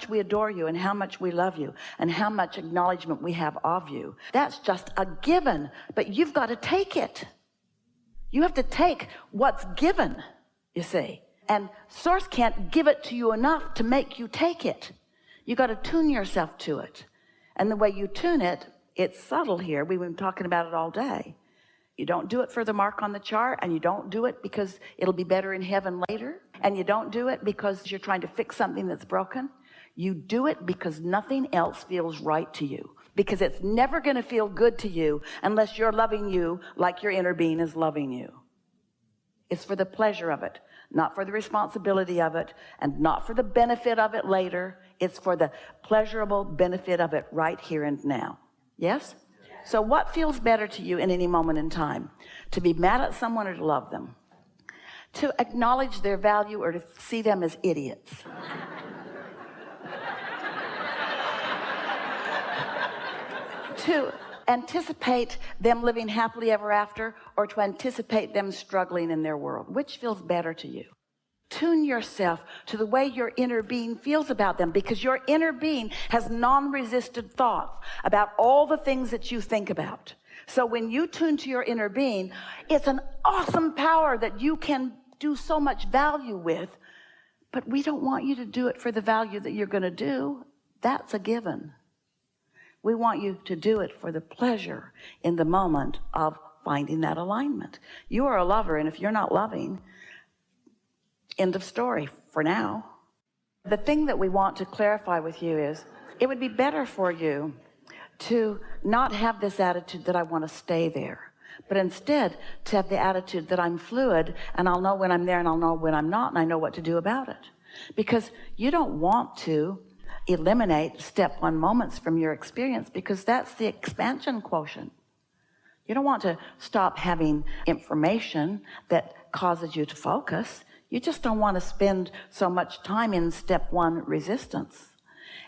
we adore you and how much we love you and how much acknowledgement we have of you. That's just a given, but you've got to take it. You have to take what's given, you see. And Source can't give it to you enough to make you take it. You got to tune yourself to it. And the way you tune it, it's subtle here. We've been talking about it all day. You don't do it for the mark on the chart, and you don't do it because it'll be better in heaven later, and you don't do it because you're trying to fix something that's broken. You do it because nothing else feels right to you, because it's never going to feel good to you unless you're loving you like your inner being is loving you. It's for the pleasure of it, not for the responsibility of it, and not for the benefit of it later. It's for the pleasurable benefit of it right here and now. Yes? So what feels better to you in any moment in time? To be mad at someone or to love them? To acknowledge their value or to see them as idiots? To anticipate them living happily ever after, or to anticipate them struggling in their world? Which feels better to you? Tune yourself to the way your inner being feels about them, because your inner being has non-resistant thoughts about all the things that you think about. So when you tune to your inner being, it's an awesome power that you can do so much value with, but we don't want you to do it for the value that you're going to do. That's a given. We want you to do it for the pleasure in the moment of finding that alignment. You are a lover, and if you're not loving, end of story for now. The thing that we want to clarify with you is, it would be better for you to not have this attitude that I want to stay there, but instead to have the attitude that I'm fluid, and I'll know when I'm there and I'll know when I'm not, and I know what to do about it. Because you don't want to eliminate step one moments from your experience, because that's the expansion quotient. You don't want to stop having information that causes you to focus. You just don't want to spend so much time in step one resistance.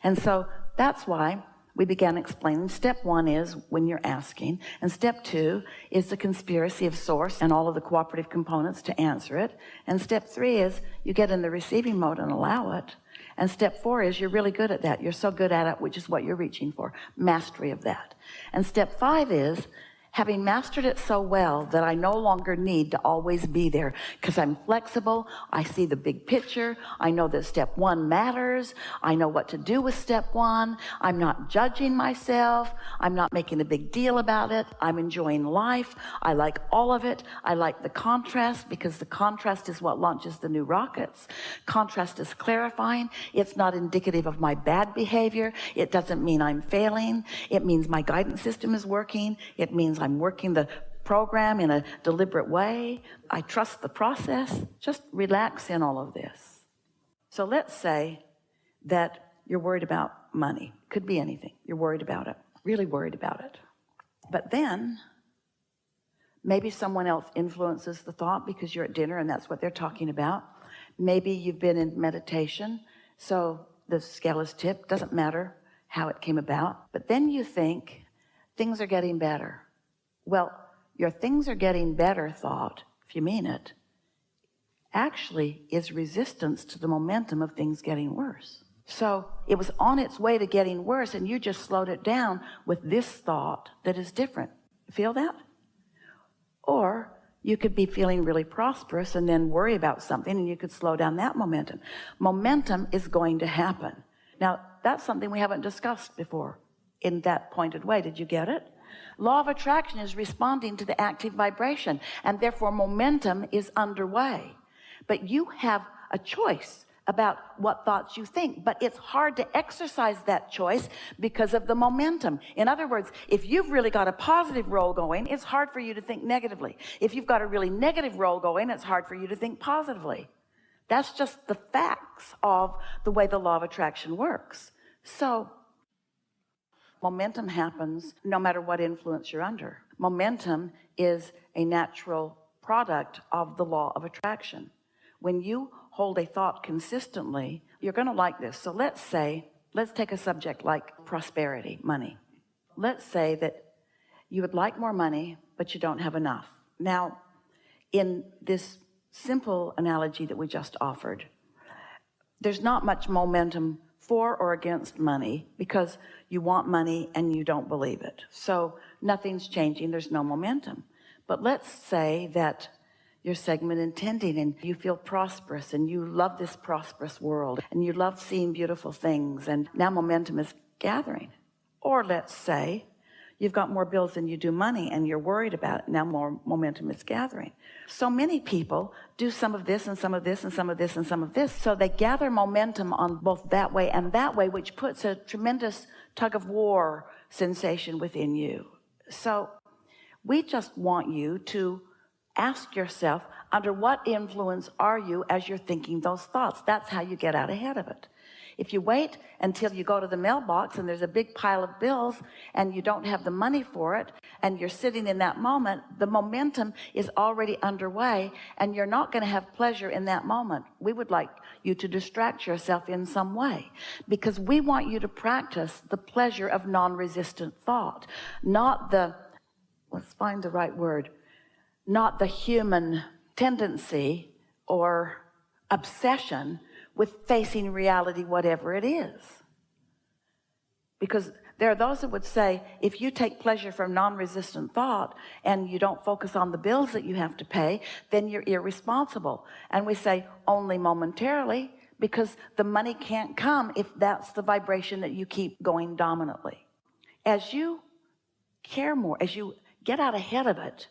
And so that's why we began explaining step one is when you're asking, and step two is the conspiracy of Source and all of the cooperative components to answer it, and step three is you get in the receiving mode and allow it, and step four is you're really good at that. You're so good at it, which is what you're reaching for, mastery of that. And step five is having mastered it so well that I no longer need to always be there, because I'm flexible. I see the big picture. I know that step one matters. I know what to do with step one. I'm not judging myself. I'm not making a big deal about it. I'm enjoying life. I like all of it. I like the contrast, because the contrast is what launches the new rockets. Contrast is clarifying. It's not indicative of my bad behavior. It doesn't mean I'm failing. It means my guidance system is working. It means I'm working the program in a deliberate way. I trust the process. Just relax in all of this. So let's say that you're worried about money. Could be anything. You're worried about it. Really worried about it. But then maybe someone else influences the thought because you're at dinner and that's what they're talking about. Maybe you've been in meditation, so the scale is tipped. Doesn't matter how it came about. But then you think things are getting better. Well, your things are getting better thought, if you mean it, actually is resistance to the momentum of things getting worse. So it was on its way to getting worse, and you just slowed it down with this thought that is different. Feel that? Or you could be feeling really prosperous and then worry about something, and you could slow down that momentum. Momentum is going to happen. Now, that's something we haven't discussed before in that pointed way. Did you get it? Law of attraction is responding to the active vibration, and therefore momentum is underway. But you have a choice about what thoughts you think, but it's hard to exercise that choice because of the momentum. In other words, if you've really got a positive roll going, it's hard for you to think negatively. If you've got a really negative roll going, it's hard for you to think positively. That's just the facts of the way the law of attraction works. So momentum happens no matter what influence you're under. Momentum is a natural product of the law of attraction. When you hold a thought consistently, you're going to like this. So let's take a subject like prosperity, money. Let's say that you would like more money, but you don't have enough. Now, in this simple analogy that we just offered, there's not much momentum for or against money because you want money and you don't believe it. So nothing's changing. There's no momentum. But let's say that you're segment intending and you feel prosperous and you love this prosperous world and you love seeing beautiful things, and now momentum is gathering. Or let's say you've got more bills than you do money and you're worried about it. Now more momentum is gathering. So many people do some of this and some of this and some of this and some of this. So they gather momentum on both that way and that way, which puts a tremendous tug of war sensation within you. So we just want you to ask yourself, under what influence are you as you're thinking those thoughts? That's how you get out ahead of it. If you wait until you go to the mailbox and there's a big pile of bills and you don't have the money for it and you're sitting in that moment, the momentum is already underway and you're not going to have pleasure in that moment. We would like you to distract yourself in some way, because we want you to practice the pleasure of non-resistant thought, not the, let's find the right word, not the human tendency or obsession with facing reality, whatever it is. Because there are those that would say, if you take pleasure from non-resistant thought and you don't focus on the bills that you have to pay, then you're irresponsible. And we say, only momentarily, because the money can't come if that's the vibration that you keep going dominantly. As you care more, as you get out ahead of it,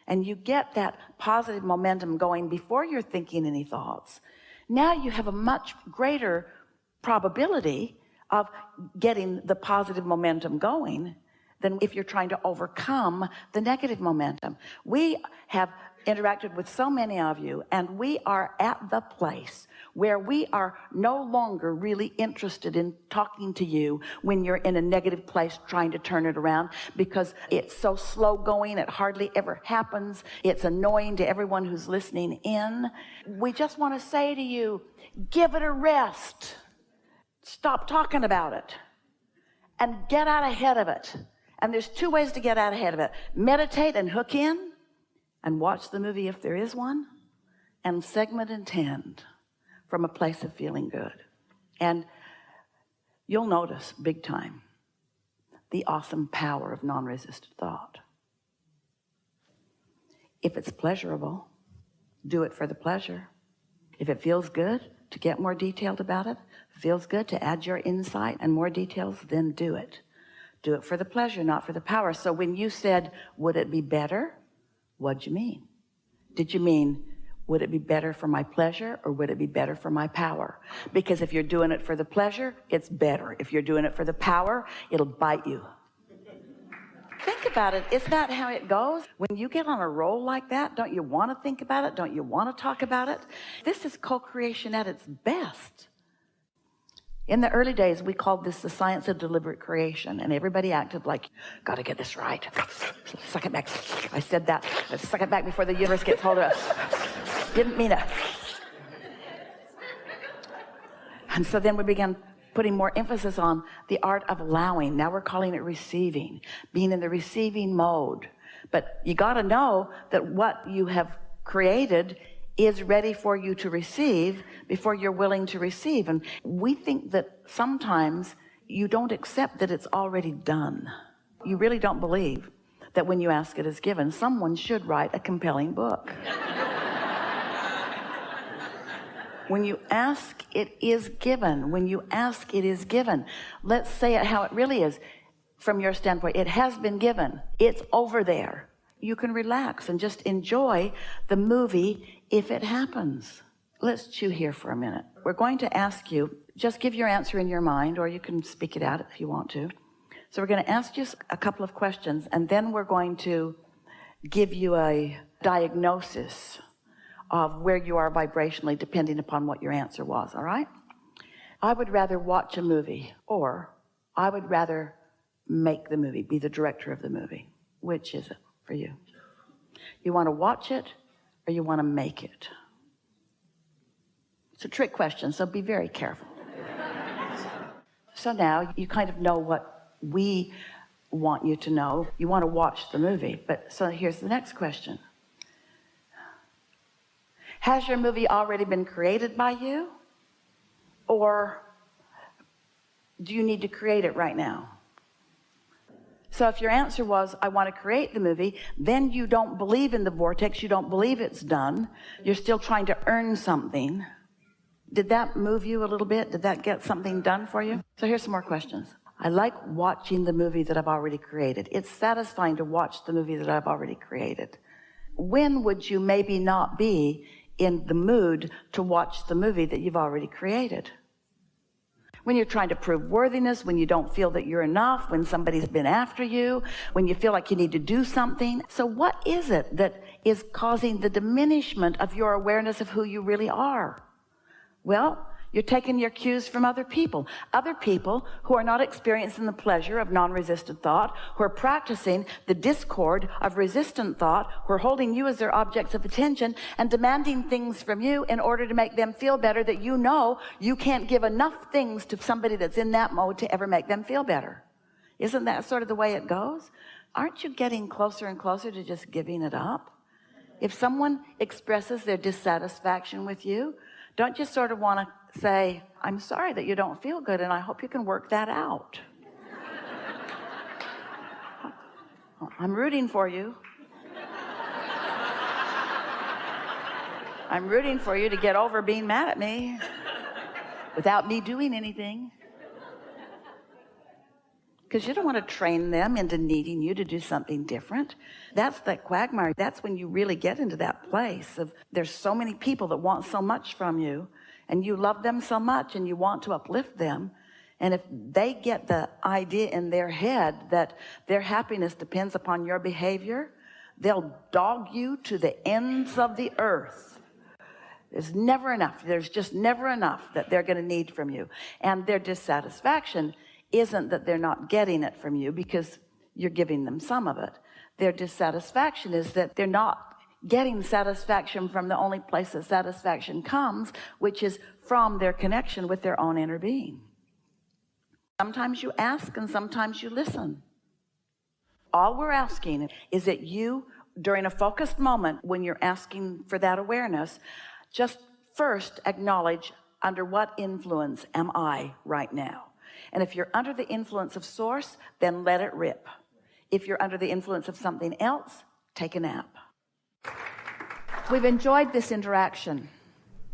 and you get that positive momentum going before you're thinking any thoughts, now you have a much greater probability of getting the positive momentum going than if you're trying to overcome the negative momentum. We have interacted with so many of you, and we are at the place where we are no longer really interested in talking to you when you're in a negative place trying to turn it around, because it's so slow going, it hardly ever happens, it's annoying to everyone who's listening in. We just want to say to you, give it a rest, stop talking about it, and get out ahead of it. And there's two ways to get out ahead of it: meditate and hook in and watch the movie if there is one, and segment intend from a place of feeling good. And you'll notice big time the awesome power of non-resistant thought. If it's pleasurable, do it for the pleasure. If it feels good to get more detailed about it, feels good to add your insight and more details, then do it. Do it for the pleasure, not for the power. So when you said, would it be better? What'd you mean? Did you mean, would it be better for my pleasure, or would it be better for my power? Because if you're doing it for the pleasure, it's better. If you're doing it for the power, it'll bite you. Think about it. Isn't that how it goes? When you get on a roll like that, don't you want to think about it? Don't you want to talk about it? This is co-creation at its best. In the early days, we called this the science of deliberate creation, and everybody acted like, got to get this right. Suck it back. I said that. Let's suck it back before the universe gets hold of us. Didn't mean it. And so then we began putting more emphasis on the art of allowing. Now we're calling it receiving, being in the receiving mode. But you got to know that what you have created is ready for you to receive before you're willing to receive. And we think that sometimes you don't accept that it's already done. You really don't believe that when you ask, it is given. Someone should write a compelling book. When you ask, it is given. When you ask, it is given. Let's say it how it really is. From your standpoint, it has been given. It's over there. You can relax and just enjoy the movie if it happens. Let's chew here for a minute. We're going to ask you, just give your answer in your mind, or you can speak it out if you want to. So we're going to ask you a couple of questions, and then we're going to give you a diagnosis of where you are vibrationally, depending upon what your answer was, all right? I would rather watch a movie, or I would rather make the movie, be the director of the movie. Which is it for you? You want to watch it, or you want to make it? It's a trick question, so be very careful. So now you kind of know what we want you to know. You want to watch the movie, but so here's the next question. Has your movie already been created by you? Or do you need to create it right now? So if your answer was, I want to create the movie, then you don't believe in the vortex. You don't believe it's done. You're still trying to earn something. Did that move you a little bit? Did that get something done for you? So here's some more questions. I like watching the movie that I've already created. It's satisfying to watch the movie that I've already created. When would you maybe not be in the mood to watch the movie that you've already created? When you're trying to prove worthiness, when you don't feel that you're enough, when somebody's been after you, when you feel like you need to do something. So what is it that is causing the diminishment of your awareness of who you really are? Well, you're taking your cues from other people who are not experiencing the pleasure of non-resistant thought, who are practicing the discord of resistant thought, who are holding you as their objects of attention and demanding things from you in order to make them feel better that you know you can't give enough things to somebody that's in that mode to ever make them feel better. Isn't that sort of the way it goes? Aren't you getting closer and closer to just giving it up? If someone expresses their dissatisfaction with you, don't you sort of want to say, I'm sorry that you don't feel good, and I hope you can work that out. I'm rooting for you. I'm rooting for you to get over being mad at me without me doing anything. Because you don't want to train them into needing you to do something different. That's that quagmire. That's when you really get into that place of there's so many people that want so much from you, and you love them so much and you want to uplift them. And if they get the idea in their head that their happiness depends upon your behavior, they'll dog you to the ends of the earth. There's never enough. There's just never enough that they're going to need from you. And their dissatisfaction isn't that they're not getting it from you because you're giving them some of it. Their dissatisfaction is that they're not getting satisfaction from the only place that satisfaction comes, which is from their connection with their own inner being. Sometimes you ask and sometimes you listen. All we're asking is that you, during a focused moment when you're asking for that awareness, just first acknowledge, under what influence am I right now? And if you're under the influence of source, then let it rip. If you're under the influence of something else, take a nap. We've enjoyed this interaction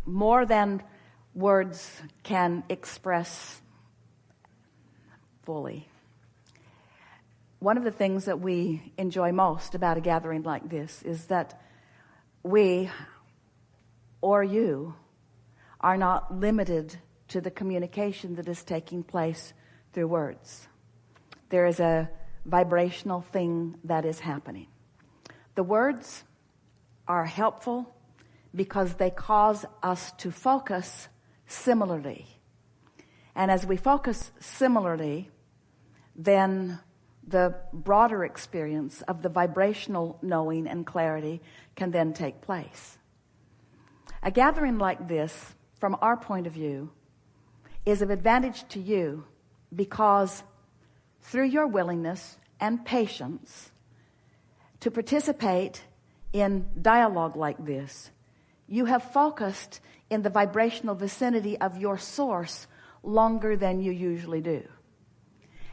more than words can express fully. One of the things that we enjoy most about a gathering like this is that we, or you, are not limited to the communication that is taking place through words. There is a vibrational thing that is happening. The words are helpful because they cause us to focus similarly. And as we focus similarly, then the broader experience of the vibrational knowing and clarity can then take place. A gathering like this, from our point of view, is of advantage to you because through your willingness and patience to participate in dialogue like this, you have focused in the vibrational vicinity of your source longer than you usually do.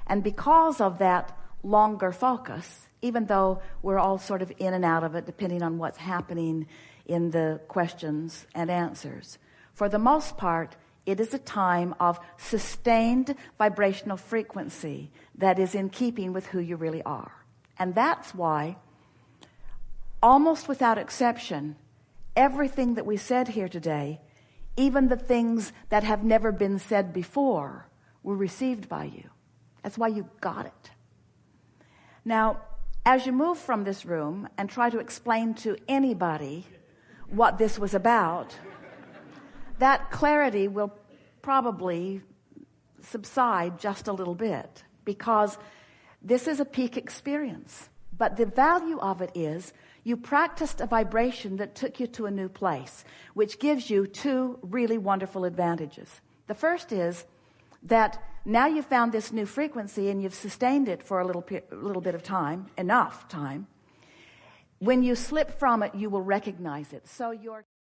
And because of that longer focus, even though we're all sort of in and out of it depending on what's happening in the questions and answers, for the most part, it is a time of sustained vibrational frequency that is in keeping with who you really are. And that's why, almost without exception, everything that we said here today, even the things that have never been said before, were received by you. That's why you got it. Now, as you move from this room and try to explain to anybody what this was about, that clarity will probably subside just a little bit, because this is a peak experience. But the value of it is you practiced a vibration that took you to a new place, which gives you two really wonderful advantages. The first is that now you've found this new frequency and you've sustained it for a little bit of time, enough time. When you slip from it, you will recognize it. So your